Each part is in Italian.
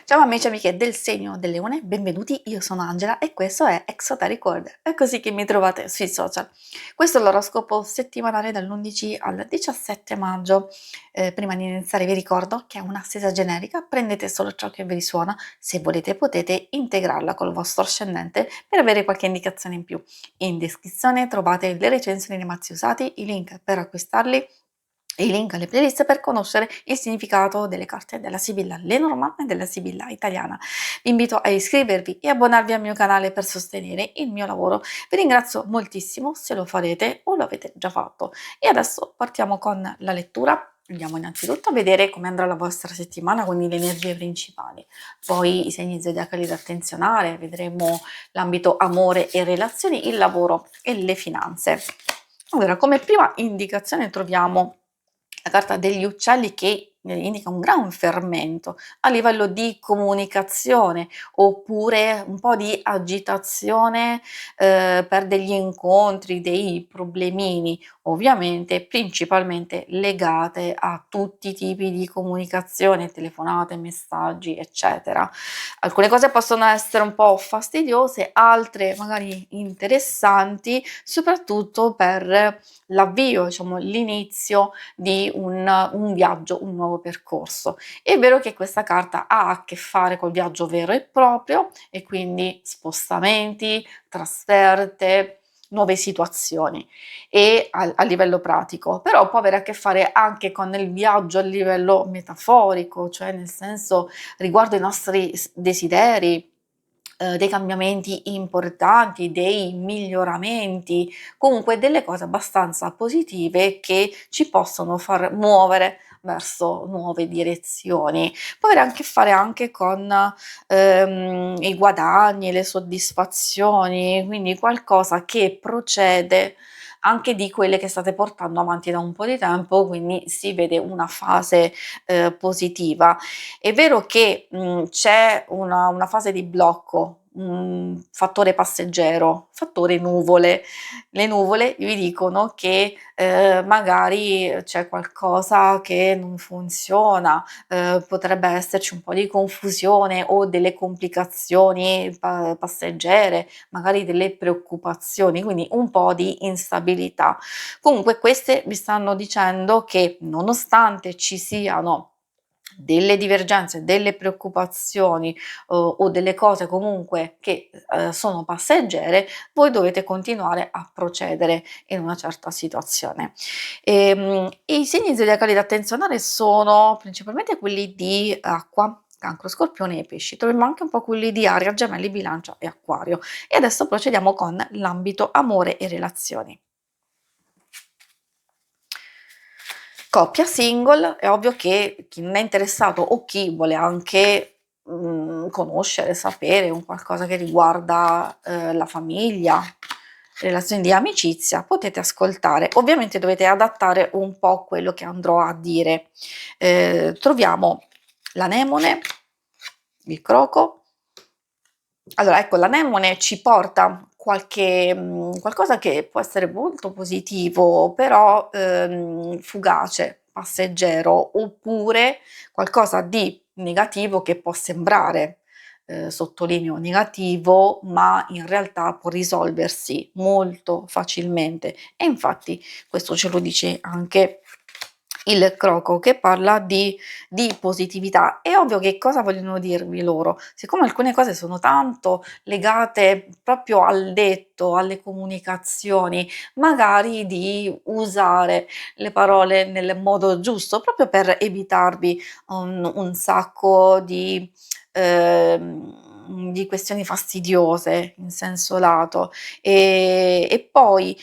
Ciao amici e amiche del segno del leone, benvenuti, io sono Angela e questo è Exoteric World, è così che mi trovate sui social. Questo è l'oroscopo settimanale dall'11 al 17 maggio. Prima di iniziare vi ricordo che è una stesa generica, prendete solo ciò che vi risuona, se volete potete integrarla col vostro ascendente per avere qualche indicazione in più. In descrizione trovate le recensioni dei mazzi usati, i link per acquistarli e i link alle playlist per conoscere il significato delle carte della Sibilla Lenormand e della Sibilla italiana. Vi invito a iscrivervi e abbonarvi al mio canale per sostenere il mio lavoro. Vi ringrazio moltissimo se lo farete o lo avete già fatto. E adesso partiamo con la lettura. Andiamo innanzitutto a vedere come andrà la vostra settimana, quindi le energie principali, poi i segni zodiacali da attenzionare, vedremo l'ambito amore e relazioni, il lavoro e le finanze. Allora, come prima indicazione troviamo la carta degli uccelli che indica un gran fermento a livello di comunicazione oppure un po' di agitazione per degli incontri, dei problemini, ovviamente principalmente legate a tutti i tipi di comunicazione, telefonate, messaggi, eccetera. Alcune cose possono essere un po' fastidiose, altre magari interessanti, soprattutto per l'avvio, diciamo, l'inizio di un viaggio, un nuovo percorso. È vero che questa carta ha a che fare col viaggio vero e proprio e quindi spostamenti, trasferte, nuove situazioni e a livello pratico, però può avere a che fare anche con il viaggio a livello metaforico, cioè nel senso riguardo i nostri desideri, dei cambiamenti importanti, dei miglioramenti, comunque delle cose abbastanza positive che ci possono far muovere verso nuove direzioni. Può avere a che fare anche con i guadagni, le soddisfazioni, quindi qualcosa che procede anche di quelle che state portando avanti da un po' di tempo, quindi si vede una fase positiva. È vero che c'è una fase di blocco, un fattore passeggero, fattore nuvole. Le nuvole vi dicono che magari c'è qualcosa che non funziona, potrebbe esserci un po' di confusione o delle complicazioni passeggere, magari delle preoccupazioni, quindi un po' di instabilità. Comunque queste vi stanno dicendo che nonostante ci siano delle divergenze, delle preoccupazioni o delle cose comunque che sono passeggere, voi dovete continuare a procedere in una certa situazione. I segni zodiacali da attenzionare sono principalmente quelli di acqua, Cancro, Scorpione e Pesci. Troviamo anche un po' quelli di Aria, Gemelli, Bilancia e Acquario. E adesso procediamo con l'ambito amore e relazioni. Coppia, single, è ovvio che chi non è interessato o chi vuole anche conoscere, sapere un qualcosa che riguarda la famiglia, relazioni di amicizia, potete ascoltare. Ovviamente dovete adattare un po' quello che andrò a dire. Troviamo l'anemone, il croco. Allora, ecco, l'anemone ci porta qualcosa che può essere molto positivo, però fugace, passeggero, oppure qualcosa di negativo che può sembrare, sottolineo negativo, ma in realtà può risolversi molto facilmente. E infatti questo ce lo dice anche il croco, che parla di positività. È ovvio che cosa vogliono dirvi loro? Siccome alcune cose sono tanto legate proprio al detto, alle comunicazioni, magari di usare le parole nel modo giusto, proprio per evitarvi un sacco di questioni fastidiose in senso lato. E poi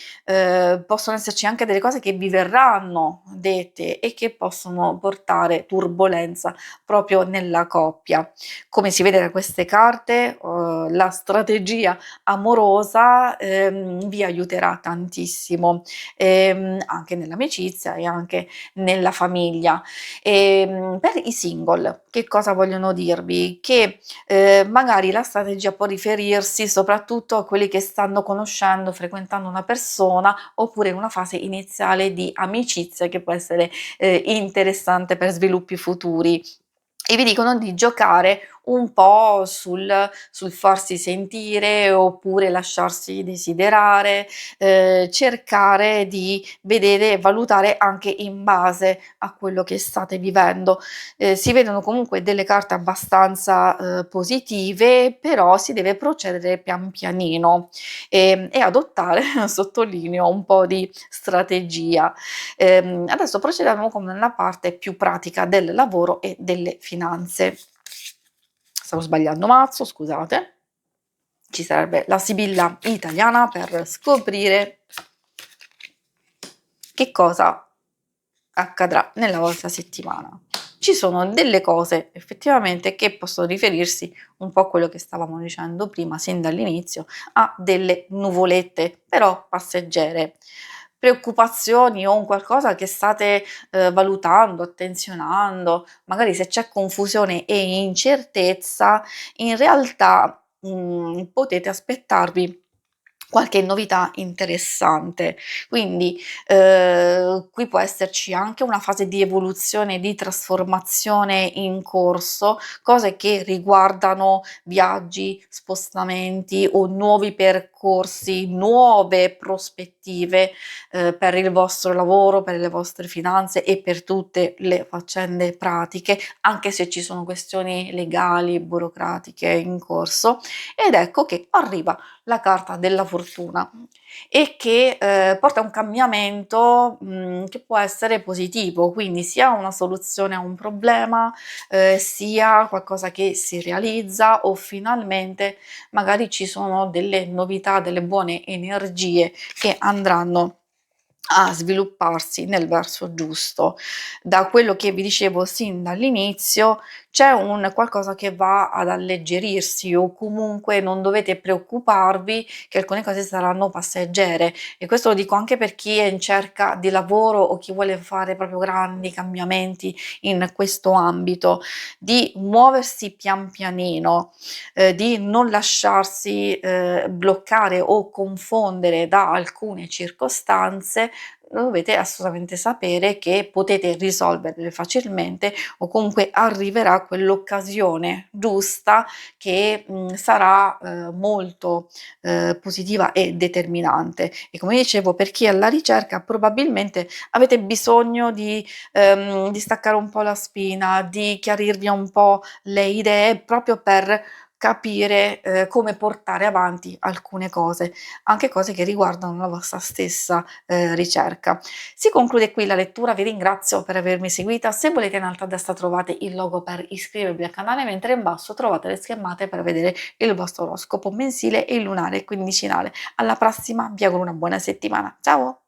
possono esserci anche delle cose che vi verranno dette e che possono portare turbolenza proprio nella coppia. Come si vede da queste carte, la strategia amorosa vi aiuterà tantissimo, anche nell'amicizia e anche nella famiglia. Per i single, che cosa vogliono dirvi? Che magari la strategia può riferirsi soprattutto a quelli che stanno conoscendo, frequentando una persona, oppure in una fase iniziale di amicizia che può essere interessante per sviluppi futuri. E vi dicono di giocare un po' sul farsi sentire oppure lasciarsi desiderare, cercare di vedere e valutare anche in base a quello che state vivendo. Si vedono comunque delle carte abbastanza, positive, però si deve procedere pian pianino, e adottare, sottolineo, un po' di strategia. Adesso procediamo con la parte più pratica del lavoro e delle finanze. Stavo sbagliando mazzo, scusate. Ci serve la sibilla italiana per scoprire che cosa accadrà nella vostra settimana. Ci sono delle cose effettivamente che possono riferirsi un po' a quello che stavamo dicendo prima, sin dall'inizio, a delle nuvolette, però passeggere. Preoccupazioni o un qualcosa che state valutando, attenzionando, magari se c'è confusione e incertezza, in realtà potete aspettarvi qualche novità interessante. Quindi, qui può esserci anche una fase di evoluzione, di trasformazione in corso, cose che riguardano viaggi, spostamenti o nuovi percorsi, nuove prospettive, per il vostro lavoro, per le vostre finanze e per tutte le faccende pratiche, anche se ci sono questioni legali, burocratiche in corso. Ed ecco che arriva la carta della fortuna e che, porta a un cambiamento, che può essere positivo, quindi sia una soluzione a un problema, sia qualcosa che si realizza o finalmente magari ci sono delle novità, delle buone energie che andranno a svilupparsi nel verso giusto. Da quello che vi dicevo sin dall'inizio, c'è un qualcosa che va ad alleggerirsi o comunque non dovete preoccuparvi che alcune cose saranno passeggere, e questo lo dico anche per chi è in cerca di lavoro o chi vuole fare proprio grandi cambiamenti in questo ambito, di muoversi pian pianino, di non lasciarsi, bloccare o confondere da alcune circostanze. Dovete assolutamente sapere che potete risolverle facilmente o comunque arriverà quell'occasione giusta che, sarà, molto, positiva e determinante. E come dicevo, per chi è alla ricerca probabilmente avete bisogno di staccare un po' la spina, di chiarirvi un po' le idee proprio per capire, come portare avanti alcune cose, anche cose che riguardano la vostra stessa, ricerca. Si conclude qui la lettura, vi ringrazio per avermi seguita. Se volete in alto a destra trovate il logo per iscrivervi al canale, mentre in basso trovate le schermate per vedere il vostro oroscopo mensile e il lunare quindicinale. Alla prossima, vi auguro una buona settimana. Ciao!